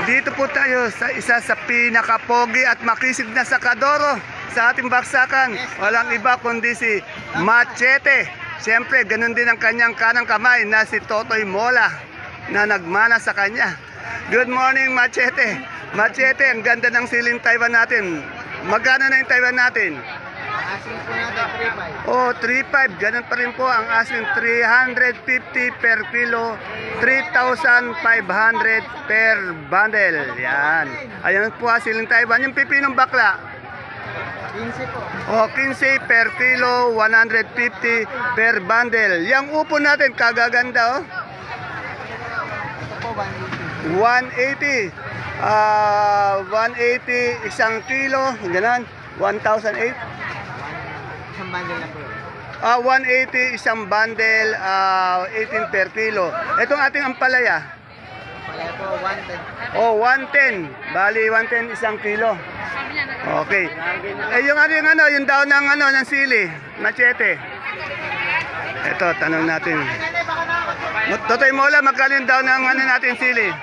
Dito po tayo sa isa sa pinakapogi at makisig na sakadoro sa ating baksakan. Walang iba kundi si Machete. Siyempre, ganun din ang kanyang kanang kamay na si Totoy Mola na nagmana sa kanya. Good morning, Machete. Machete, ang ganda ng siling Taiwan natin. Magkano na yung Taiwan natin? Asking po natin 3.5. Oh, 3.5. Ganun pa rin po ang asking 350 per kilo, 3,500 per bundle. Yan. Ayan po ang siling Taiwan. Yung pipinong bakla. 15 po. Oh, 15 per kilo, 150 per bundle. Yang upo natin, kagaganda oh. Ito po 180. 180. 180 isang kilo, ganun. 1,008. Isang bundle na po. 180 isang bundle, 18 per kilo. Itong ating ampalaya. Kaya po 110. Oh, 110. Bali 110 isang kilo. Okay. Yung daon ng sili, Machete. Ito, tanong natin. Totoy Mola, magkano yung daon ng natin sili?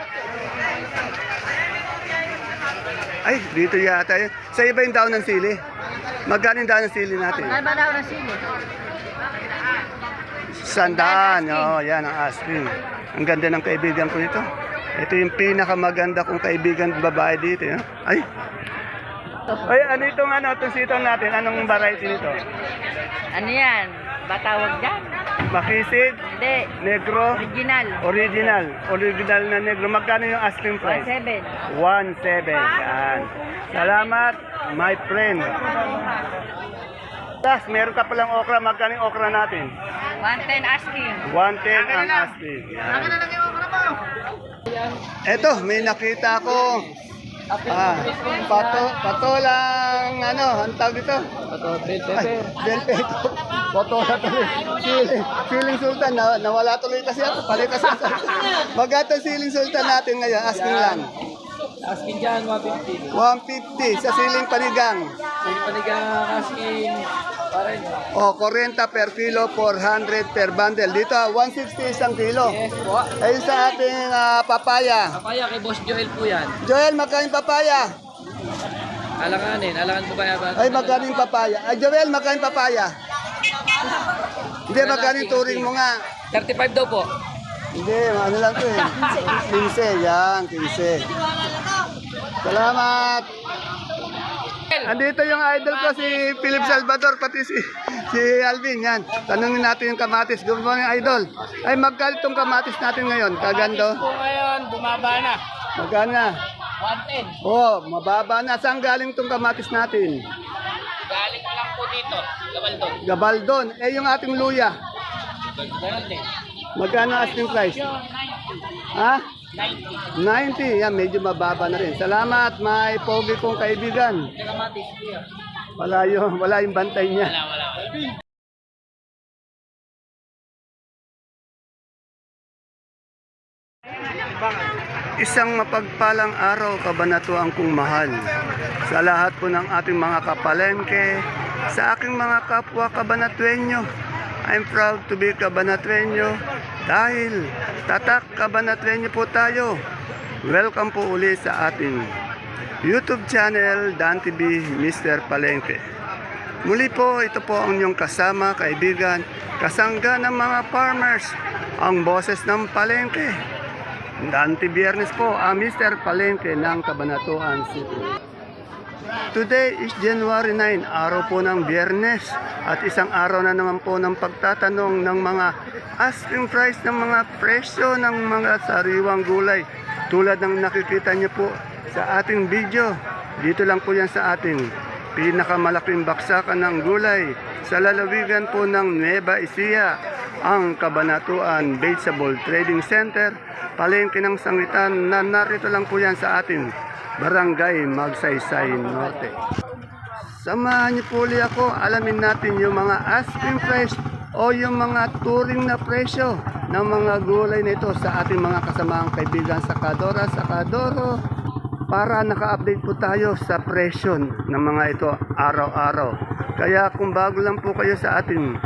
Ay, dito yata yun. Sa iba yung daon ng sili. Magkano yung daon ng sili natin? Ano ba daw na sili? 100. Oh, yan ang asking. Ang ganda ng kaibigan ko nito. Ito yung pinakamaganda kong kaibigan babae dito. Ay. Ay, ano itong sitaw natin? Anong variety nito? Ano yan? Batawag dyan? Makisig, Hindi. negro, Original. original na negro. Magkano yung asking price? 17. 1.7. Yan. Salamat, my friend. Tas, meron ka palang okra. Magkano yung okra natin? 110 asking. 110 ang asking. Yan. Eto, may nakita ko. Patolang, ang tawag dito? Bell pepper. Patola tuloy. Siling sultan, nawala tuloy kasi ako. Palit kasi ako. Magkano siling sultan natin ngayon? Asking lang. Asking dyan 150. 150 sa siling panigang. Yung panigang asking parin. O, 40 per kilo, 400 per bundle. Dito, 160 isang kilo. Yes po. Ayun sa ating papaya. Papaya kay Boss Joel po yan. Joel, magkano yung papaya? Alangan po kaya ba? Ay, magkano yung papaya? Ay, Joel, magkano yung papaya? Hindi, magkano yung turing mo nga? 35 daw po. Hindi, ano lang to eh. 15, yan, 15. Salamat! Andito yung idol ko si Philip Salvador, pati si Alvin, yan. Tanungin natin yung kamatis. Good morning, idol. Ay, magkano itong kamatis natin ngayon? Kagando? Po ngayon, bumaba na. Magkano na? 110. Oh, mababa na. Saan galing itong kamatis natin? Galing na lang po dito. Gabaldon. Gabaldon. Eh, yung ating luya. Ganon din. Magkano asking price? Ha? 90. 90. Yan, medyo mababa na rin. Salamat, may pogi kong kaibigan. Kamatis po yan. Wala yung bantay niya. Wala. Isang mapagpalang araw, kabanatuan kong mahal. Sa lahat po ng ating mga kapalengke, sa aking mga kapwa kabanatuenyo, I'm proud to be kabanatuenyo dahil tatak kabanatuenyo po tayo. Welcome po uli sa ating YouTube channel, Dan TV Mr. Palengke. Muli po, ito po ang inyong kasama, kaibigan, kasangga ng mga farmers, ang boses ng palengke. Dante Biyernes po, ang Mr. Palengke ng Cabanatuan City. Today is January 9, araw po ng Biyernes, at isang araw na naman po ng pagtatanong ng mga asking price ng mga presyo ng mga sariwang gulay. Tulad ng nakikita niyo po sa ating video, dito lang po yan sa ating pinakamalaking baksakan ng gulay sa lalawigan po ng Nueva Ecija, ang Cabanatuan Vegetable Trading Center, palengke ng sangitan na narito lang po yan sa ating Barangay Magsaysay Norte. Samahan niyo po ulit ako, alamin natin yung mga asking price o yung mga turing na presyo ng mga gulay na ito sa ating mga kasamaang kaibigan sa Sakadoro, para naka-update po tayo sa presyo ng mga ito araw-araw. Kaya kung bago lang po kayo sa ating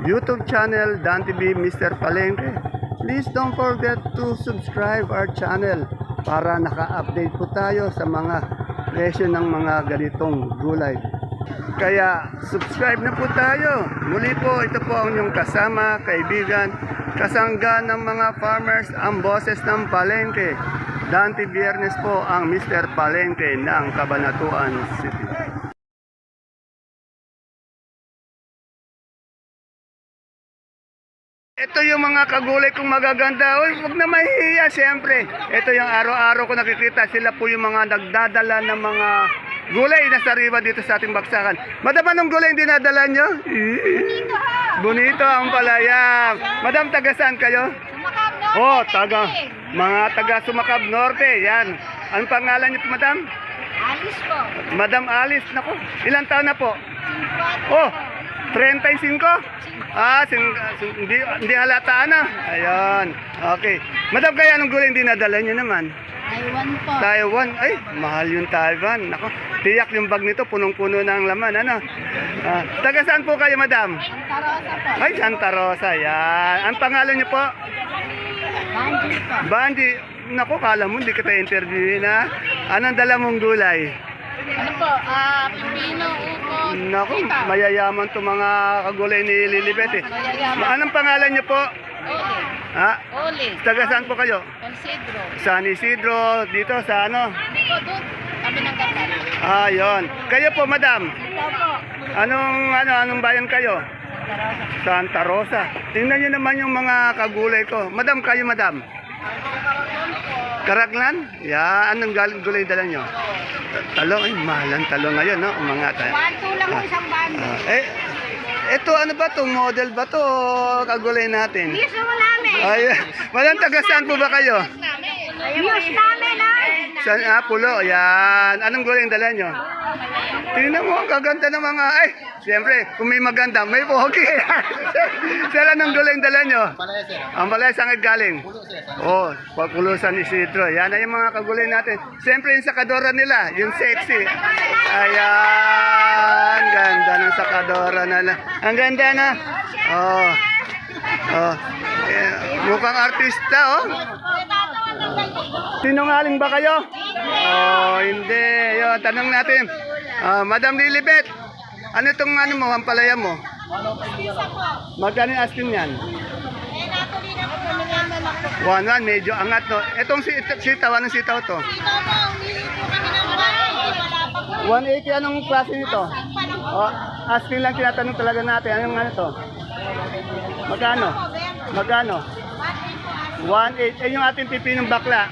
YouTube channel, Dan TV Mr. Palengke, please don't forget to subscribe our channel para naka-update po tayo sa mga presyo ng mga ganitong gulay. Kaya subscribe na po tayo. Muli po, ito po ang inyong kasama, kaibigan, kasangga ng mga farmers, ang boses ng Palengke. Dante Biernes po ang Mr. Palengke ng Cabanatuan City. Ito yung mga kagulay kong magaganda. Uy, huwag na mahihiya, siyempre. Ito yung araw-araw ko nakikita. Sila po yung mga nagdadala ng mga gulay na sariwa dito sa ating baksakan. Madam, anong gulay yung dinadala nyo? Bonito ang palaya. Madam, taga saan kayo? Sumakab Norte. Oh, mga taga Sumakab Norte. Yan. Anong pangalan niyo po, madam? Alis po. Madam Alice. Naku, ilang taon na po? 50. Oh, 35? Hindi halata na. Ayun. Okay. Madam, kaya anong gulay yung dinadala nyo naman? Taiwan po. Taiwan. Ay, mahal yung Taiwan. Nako, tiyak yung bag nito, punong-puno ng laman. Ano? Taga saan po kayo, madam? Santa Rosa po. Ay, Santa Rosa. Yan. Ang pangalan niyo po? Banji po. Bandi. Nako, kala mo, hindi kita interviewin ha. Anong dala mong gulay? Ano po? Pipino, upo. Nako, mayayaman to mga kagulay ni Lilibet eh. Mayayaman. Anong pangalan niyo po? Oli. Ha? Oli. Taga saan po kayo? Considro. San Isidro, dito sa ano? Dito, doon. Kami ng kapal. Yon. Kayo po, madam. Ito po. Anong bayan kayo? Santa Rosa. Santa Rosa. Tingnan niyo naman yung mga kagulay ko. Madam, kayo, madam. Karaglan? Ya, anong gulay dala nyo? Talong, ay, mahalan talong ngayon, no? Umangat. 1-2 lang ang isang bando. Ito, ano ba to? Model ba to? Kagulay natin. Yes, mo namin. Ay, madam, taga saan po ba kayo? Yes, namin ay. Pulo, yan. Anong gulay yung dala nyo? Tingnan mo, ang gaganda ng mga, ay, siyempre, kung may maganda, may pogi. Sir, anong gulay yung dala nyo? Ang balay, saan galing? Oh, Pagkulusan Isidro. Yan ay yung mga kagulay natin. Siyempre, yung sakadora nila, yung sexy. Ayan, ganda ng sakadora nila. Ang ganda na. Oh, oh. Mukhang artista, oh. Sinungaling ba kayo? Oh, hindi. Yo, tanong natin. Madam Lilibet, ano itong ano mo, ang palaya mo? Magkano yung asking yan? 1-1, medyo angat to. Itong sitaw, anong sitaw to? 180, anong klase nito? Oh, asking lang tinatanong talaga natin. Anong ano to? Magkano? Magkano? 1.8. Eh, yung ating pipinong bakla?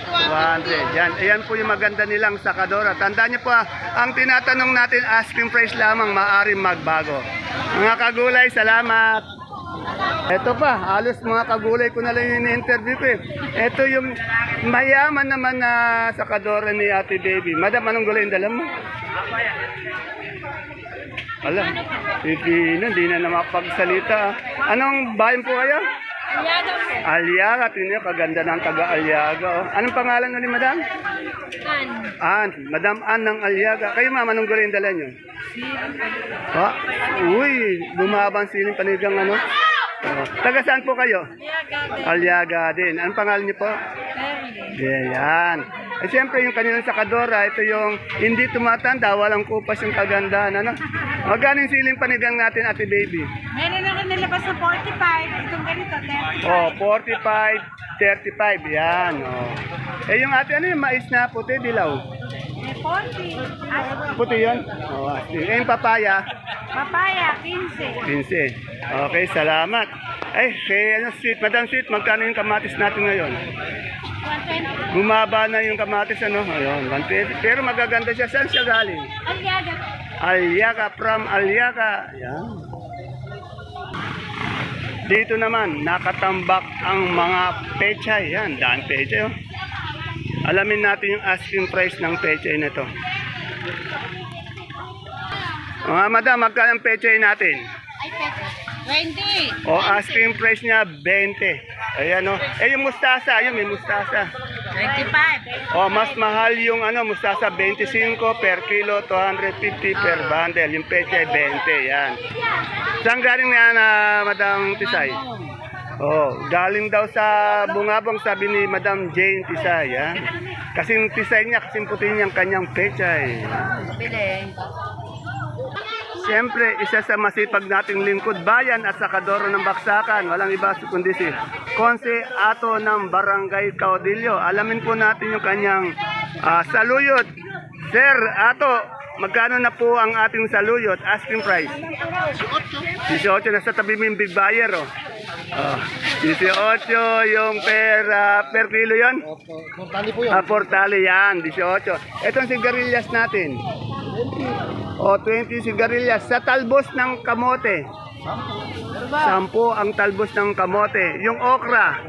100. Yan. Ayan po yung maganda nilang sakadora. Tandaan niyo po, ang tinatanong natin, asking price lamang, maaaring magbago. Mga kagulay, salamat. Ito pa, halos mga kagulay ko na lang yung in-interview ko eh. Ito yung mayaman naman na sakadora ni Ate Baby. Madam, anong gulay yung dala mo? Ala, pipino, hindi na mapagsalita. Anong bayan po kayo? Aliaga, tingnan, kaganda ng taga-Aliaga. Oh. Anong pangalan ulit, madam? Ann. Madam Ann ng Aliaga. Kayo, ma'am, anong gulay yung dala nyo? Uy, bumabang siling panigang ano? Taga saan po kayo? Aliaga din. Anong pangalan niyo po? Yan. Eh, siyempre, yung kanilang sakadora, ito yung hindi tumatanda, walang kupas yung kagandahan. Ano? Magkano yung siling panigang natin, Ate Baby? Meron ako nilabas na 45. Itong ganito, 30. Oh, 45, 35. Yan. Oh. Eh, yung ate, ano yung mais na puti, dilaw? 40. Puti yun? Oh, eh, yung papaya? Papaya, 15. 15. Okay, salamat. Ay, kay ano, sweet. Madam Sweet, magkano yung kamatis natin ngayon? 120. Bumaba na yung kamatis, ano? Ayun, 120. Pero magaganda siya. Saan siya galing? Aliaga. Aliaga, from Aliaga. Yan. Dito naman, nakatambak ang mga pechay. Yan, daan pechay. Oh. Alamin natin yung asking price ng pechay na to. Mga madam, magkano ang pechay natin? Ay, 20. O, asking price niya, 20. Ayan, o. Eh, yung mustasa, yun, may mustasa. 25. O, mas mahal yung ano, mustasa, 25 per kilo, 250 per bundle. Yung pechay, 20. Yan. Saan galing na, Madam Tisay? Oh, galing daw sa bungabong, sabi ni Madam Jane Tisay. Yan. Kasing tisay niya, kasing puti niyang kanyang pechay. Siyempre, isa sa masipag nating lingkod bayan at sakadoro ng baksakan. Walang iba kundi si Konse Ato ng Barangay Caudillo. Alamin po natin yung kanyang saluyot. Sir Ato, magkano na po ang ating saluyot? Asking price. 18 na sa tabi mo yung big buyer. Oh. 18 yung per kilo yon. Portali po yun. Portali yan, 18. Itong sigarilyas natin. 20 sigarilyas. Sa talbos ng kamote. 10 ang talbos ng kamote. Yung okra.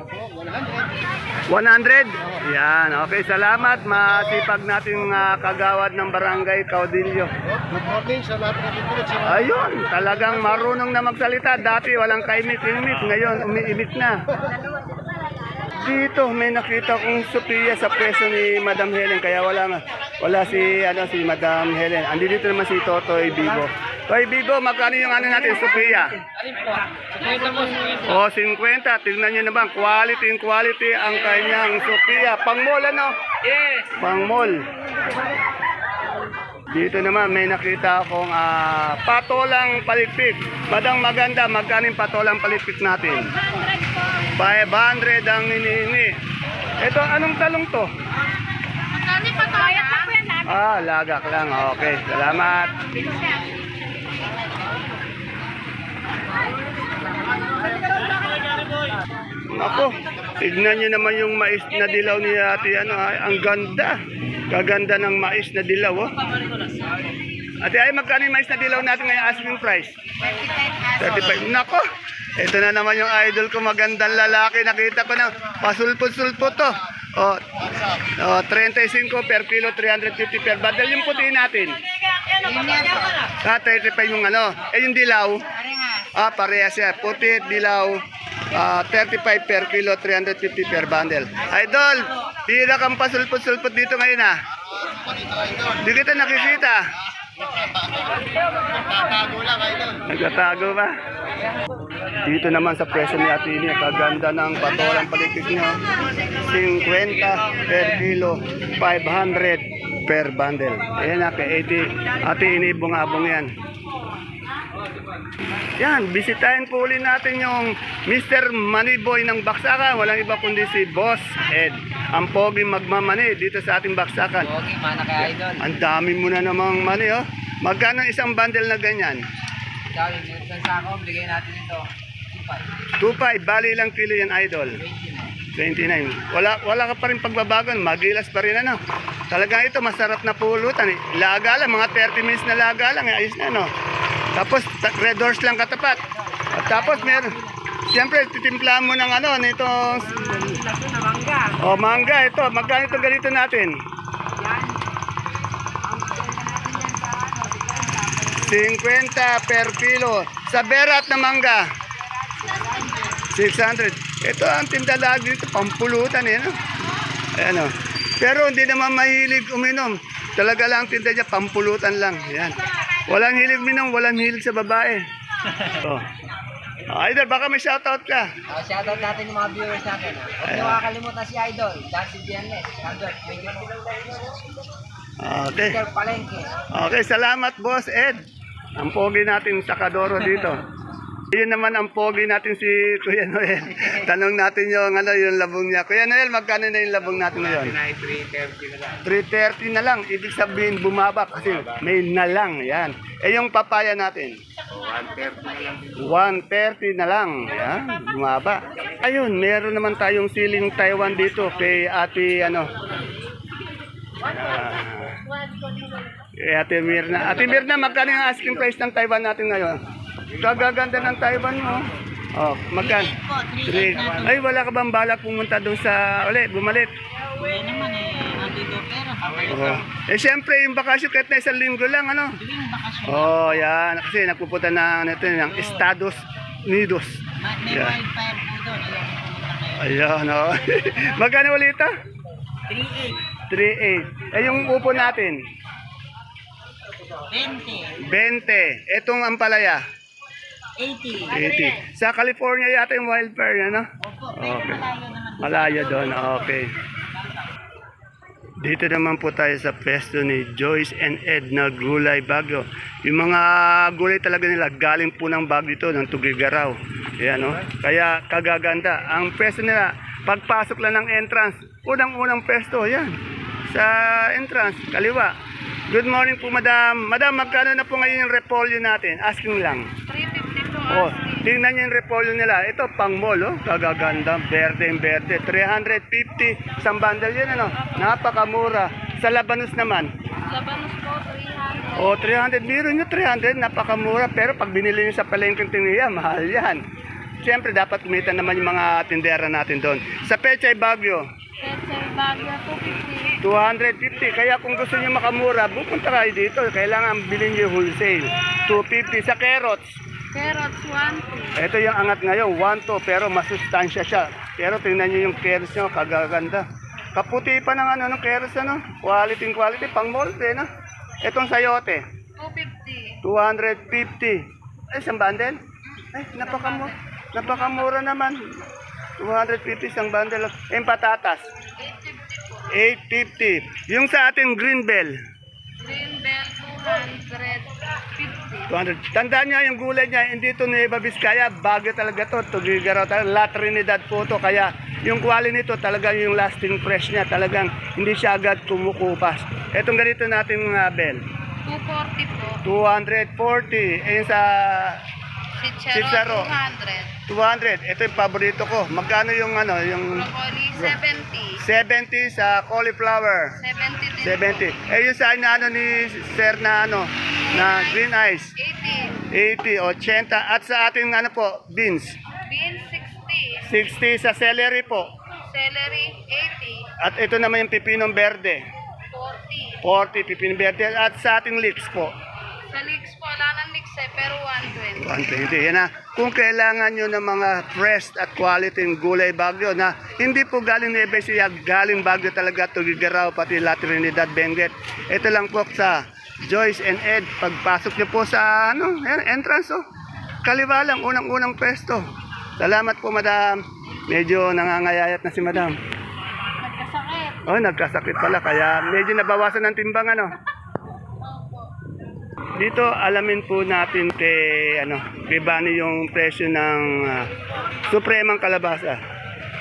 100? Yan. Okay, salamat. Masipag nating kagawad ng Barangay Caudillo. Good morning sa lahat ng pipilit sa Ayun, talagang marunong na magsalita. Dati walang kaimik-imik. Ngayon, umiimik na. Dito, may nakita kong Sophia sa pwesto ni Madam Helen. Kaya wala si Madam Helen. Andi dito naman si Totoy Bibo. Toy Bibo, magkano yung natin, Sophia? Alin po? 50 po, 50. 50. Tingnan nyo naman, quality ang kanyang Sophia. Pang-mall, ano? Yes! Pang-mall. Dito naman, may nakita akong patolang palikpik. Madang maganda, magkano yung patolang palikpik natin? 500 ang hinihingi. Ito, anong talong to? Lagak lang. Okay, salamat. Ako, tignan nyo naman yung mais na dilaw ni ate. Ang ganda. Kaganda ng mais na dilaw. Oh. Ate, magkano yung mais na dilaw natin ngayon asking price? 35. Nako, ito na naman yung idol ko. Magandang lalaki. Nakita ko na pasulpot-sulpot to. 35 per kilo, 350 per bundle. Yung puti natin. 35 yung yung dilaw. Parehas siya. Puti, dilaw. 35 per kilo, 350 per bundle. Idol, tira kang pasulpot-sulpot dito ngayon Di kita nakikita. Tatago lang, idol. Nagtatago ba? Dito naman sa presyo ni Ate Ini, kaganda ng patolang palikpik niyo. 50 per kilo, 500 per bundle. Ayan kay Ate Ini, bungabong yan. Yan, bisitahin po ulit natin yung Mr. Moneyboy ng Baksakan. Walang iba kundi si Boss Ed. Ang pogi magmamani dito sa ating Baksakan. Okay, mana kay idol. Ang dami mo na namang money, oh. Magkano isang bundle na ganyan? Sabi, sa sako, bigay natin ito. 2.5, bali ilang kilo yan, idol? 29. Wala ka pa rin pagbabagon, magilas pa rin Talagang ito, masarap na pulutan. Laga lang, mga 30 minutes na laga lang, ayos na Tapos, red horse lang katapat. At tapos, siyempre, titimpla mo ng nitong mangga ito. Magkano ito ganito natin? 50 per kilo. Sa berat na mangga, 600. Ito ang tinda lagi dito, pampulutan Ayan Pero hindi naman mahilig uminom. Talaga lang tinda niya, pampulutan lang. Ayan. Walang hilig minom, walang hilig sa babae. Idol, baka may shoutout ka. Shoutout natin yung mga viewers natin. Huwag niyo makakalimutan si Idol. Dance Vianles. Shoutout. Thank you. Okay. Mr. Palengke. Okay, salamat Boss Ed. Ang pogi natin sa Kadoro dito. Yun naman ang pogi natin si Kuya Noel. Tanong natin yung labong niya. Kuya Noel, magkano na yung labong natin ngayon? 330 na lang. Ibig sabihin bumaba kasi may na lang. Yan. Yung papaya natin? 130 na lang. Yan. Bumaba. Ayun, meron naman tayong siling Taiwan dito kay ate Ate Mirna. Ate Mirna, magkano yung asking price ng Taiwan natin ngayon? Kagaganda ng Taiwan mo. Magkano? 3. Ay, wala ka bang balak pumunta doon sa bumalik? Wala naman nandito pera. Siyempre, yung bakasyon kahit na isang linggo lang, yan. Kasi nagpupunta ng Estados Unidos. May wildfire po doon. Ayan, magkano ulit ito? 3.8. 3.8. Yung upo natin? 20. 20. Itong ampalaya? 80. 80. Sa California yata yung wild pear, ano? Opo, Okay. malayo naman. Malayo doon, okay. Dito naman po tayo sa pwesto ni Joyce and Ed na Gulay Bagyo. Yung mga gulay talaga nila galing po ng Bagyo ito, ng Tugigaraw. Ayan, no? Kaya kagaganda. Ang pwesto nila, pagpasok lang ng entrance, unang-unang pwesto, yan. Sa entrance, kaliwa. Good morning po, madam. Madam, magkano na po ngayon yung repolyo natin? Asking lang. 350 po. Oh, tingnan niyo yung repolyo nila. Ito, pang mall, oh. Kagaganda. Berde. 350. Isang bundle yan, ano? Napakamura. Sa Labanos naman. Labanos po, 300. Oh, 300. Meron nyo 300. Napakamura. Pero pag binili nyo sa palengkeng tingiya, mahal yan. Siyempre, dapat kumita naman yung mga tindera natin doon. Sa Pechay Bagyo, Pechay Bagyo, 250. 250. Kaya kung gusto niyo makamura, pupunta kayo dito. Kailangan bilhin niyo wholesale. 250 sa carrots. Carrots, 1, Ito yung angat ngayon, 1-2, pero masustansya siya. Pero tingnan niyo yung carrots niyo, kagaganda. Kaputi pa ng ng carrots, ano? Quality, pang molde, no? Itong sayote, 250. 250. Ay, isang bundle? Ay, napakamura naman. 250 isang bundle. Yung patatas, 850. Yung sa ating green bell, Green Bell, 250. 200. Tandaan niya yung gulay niya, hindi ito Nueva Vizcaya, Baguio talaga to, Tugigaraw talaga, La Trinidad po to, kaya yung quality nito talaga yung lasting fresh niya, talagang hindi siya agad kumukupas. Etong ganito nating bell, 240 po. 240. Ayun sa Chicharo, 200. 200. Ito yung paborito ko. Magkano yung yung Broccoli, 70. 70 sa cauliflower? 70 din. 70. Eh yung sa ni Sir na na green ice, 80. 80, 80. At sa ating po, beans, Beans, 60 60. sa celery po. Celery, 80. At ito naman yung pipinong berde, 40. 40 pipinong berde. At sa ating leeks po, Sa leeks po, wala nang leeks pero 120. 120. Yan na. Kung kailangan nyo ng mga fresh at quality ng gulay Bagyo na hindi po galing Nueva Ecija, galing Bagyo talaga, Tugigaraw, pati La Trinidad, Benguet. Ito lang po sa Joyce and Ed. Pagpasok nyo po sa entrance, oh. Kaliwa lang, unang-unang pwesto. Salamat po, madam. Medyo nangangayayat na si madam. Nagkasakit. Oh, nagkasakit pala, kaya medyo nabawasan ng timbang, Dito, alamin po natin kay Bani yung presyo ng supremang kalabasa.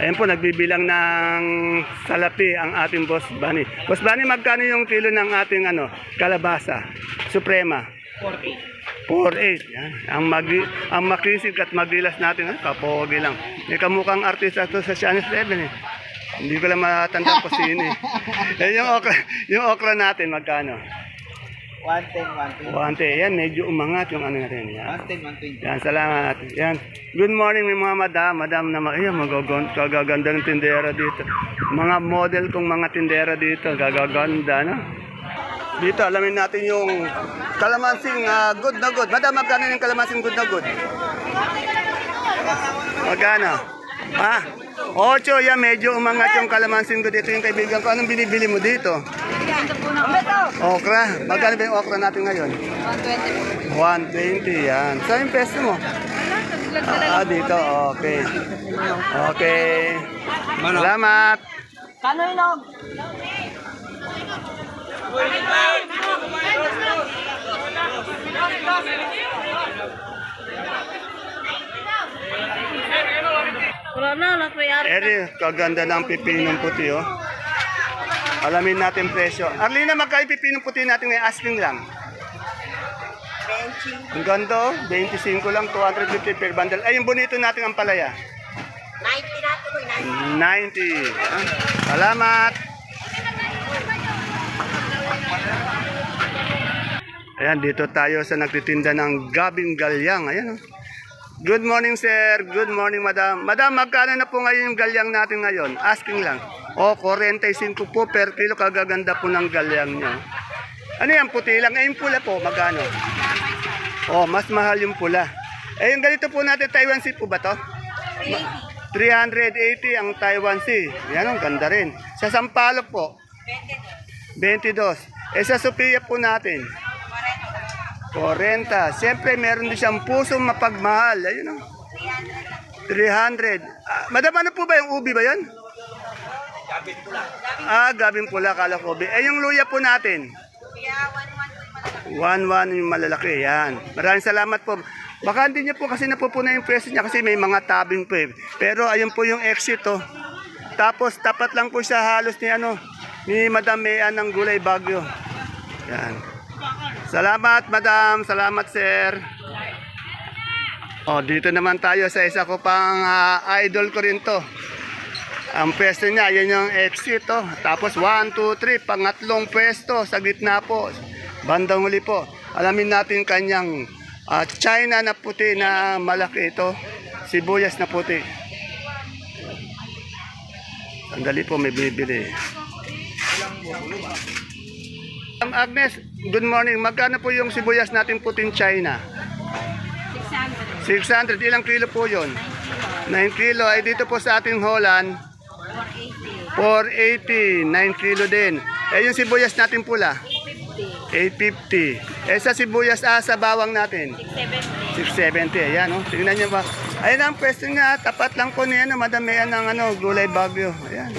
Ayan po, nagbibilang ng salapi ang ating Boss Bani. Boss Bani, magkano yung kilo ng ating kalabasa? Suprema? 48. 48. Yan. Ang makisig at magilas natin, kapogi lang. May kamukhang artista to sa Channel 7 eh. Hindi ko lang matandaan po sino eh. Yung okra natin, magkano? 110, 120. 110. Yan, medyo umangat yung natin. Yan. 110, 120. Yan, salamat. Yan. Good morning mga madam. Madam na kagaganda ng tindera dito. Mga model kong mga tindera dito. Gagaganda, no? Dito, alamin natin yung kalamansing good na good. Madam, magkano yung kalamansing good na good? Magkano? 8. Yan, medyo umangat yung kalamansing good. Ito yung kaibigan ko. Anong binibili mo dito? Okra. Magkano ba yung okra natin ngayon? 120. Yan. Saan yung peso mo? Dito. Okay. Okay. Salamat. Kano ilog? Wala na, nagmayari. Kaganda ng pipinong puti, oh. Alamin natin presyo. Arlina, magkano pipinong puti natin ngayon? Asking lang. 20. Ang ganda, oh. 25 lang, 250 per bundle. Ay, yung bonito natin ang palaya. 90 natin mo, 90. Salamat. Ayan, dito tayo sa nagtitinda ng gabing galyang. Ayan, oh. Good morning, sir. Good morning, madam. Madam, magkano na po ngayon yung galyang natin ngayon? Asking lang. 45 po per kilo. Kagaganda po ng galyang nyo. Ano yan, puti lang? Yung pula po, magkano? Mas mahal yung pula. Yung ganito po natin, Taiwan Sea po ba to? 380 ang Taiwan Sea. Yan, ang ganda rin. Sa Sampaloc po? 22. Sa Sophia po natin? 40. Siyempre, meron din siyang pusong mapagmahal. Ayun o. 300. Madam, ano po ba yung ubi ba yan? Gabing pula, kala ko ubi. Yung luya po natin? 1-1 yung malalaki. Yan. Maraming salamat po. Baka hindi niya po kasi napupuna yung presyo niya kasi may mga tabing po eh. Pero ayun po yung exit oh. Tapos tapat lang po siya halos ni Madam Mea ng Gulay Bagyo. Yan. Salamat Madam, salamat Sir. Oh, dito naman tayo sa isa ko pang idol ko rin to. Ang pwesto niya, yan yung exit oh. Tapos 1, 2, 3, pangatlong pwesto sa gitna po. Bandang huli po. Alamin natin kanyang China na puti na malaki ito. Sibuyas na puti. Sandali po, may bibili. Agnes, good morning. Magkano po yung sibuyas natin puting China? 600. Ilang kilo po yun? 9 kilo. Ay dito po sa ating Holland, 480. 9 kilo din. Eh yung sibuyas natin pula? 850. Eh sa sibuyas sa bawang natin? 670. Ayan oh. Tingnan niyo ba? Ayan ang pwesto niya. Tapat lang po niya madamihan ng Gulay Bagyo. Ayan.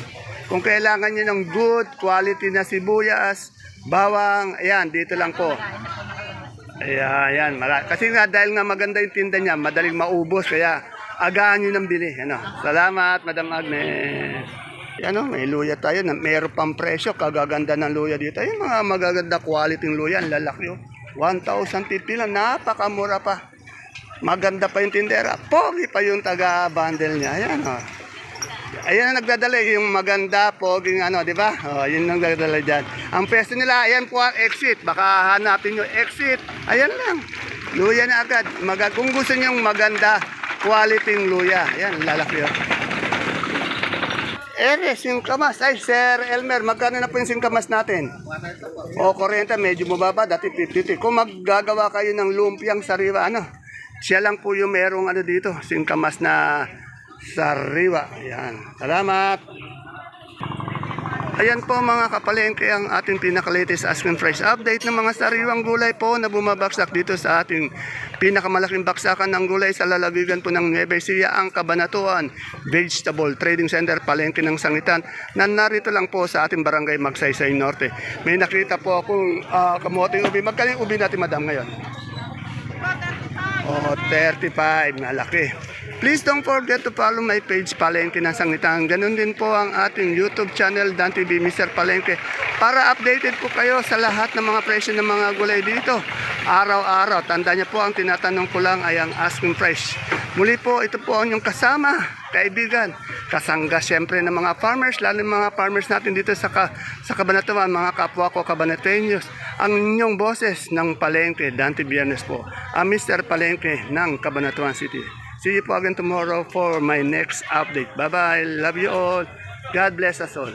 Kung kailangan niyo ng good quality na sibuyas, bawang, ayan, dito lang po. Ayan. Kasi nga dahil nga maganda yung tinda niya, madaling maubos. Kaya agahan niyo ng bili. Salamat, Madam Agnes. May luya tayo, meron pang presyo, kagaganda ng luya dito. Yung mga magaganda quality ng luya, ang lalaki 1,050 lang, napakamura pa. Maganda pa yung tindera, pogi pa yung taga-bundle niya. Ayan Ayan ang nagdadala, yung maganda, pogi di ba? Yun ang nagdadala dyan. Ang pwesto nila, ayan po ang exit. Baka hanapin nyo exit. Ayan lang, luya na agad. Kung gusto nyo maganda, quality ng luya. Ayan, lalaki singkamas. Ay, Sir Elmer, magkano na po yung singkamas natin? 40, medyo mababa, dati 50. Kung maggagawa kayo ng lumpiang sariwa, siya lang po yung merong dito, singkamas na sariwa. Ayan, salamat. Ayan po mga kapalengke ang ating pinaka-latest asking price update ng mga sariwang gulay po na bumabaksak dito sa ating pinakamalaking baksakan ng gulay sa lalawigan po ng Nueva Ecija, ang Cabanatuan Vegetable Trading Center, Palengke ng Sangitan, na narito lang po sa ating barangay Magsaysay Norte. May nakita po akong kamoting ubi. Magkano yung ubi natin, madam, ngayon? 35, malaki. Please don't forget to follow my page Palengke ng Sangitan. Ganun din po ang ating YouTube channel Dan TV Mr. Palengke para updated po kayo sa lahat ng mga presyo ng mga gulay dito. Araw-araw, tanda niyo po, ang tinatanong ko lang ay ang asking price. Muli po, ito po ang inyong kasama, kaibigan, kasangga siyempre ng mga farmers, lalo ng mga farmers natin dito sa Cabanatuan, mga kapwa ko Cabanatueños. Ang inyong boses ng Palengke, Dante Biernes po, ang Mr. Palengke ng Cabanatuan City. See you po again tomorrow for my next update. Bye-bye. Love you all. God bless us all.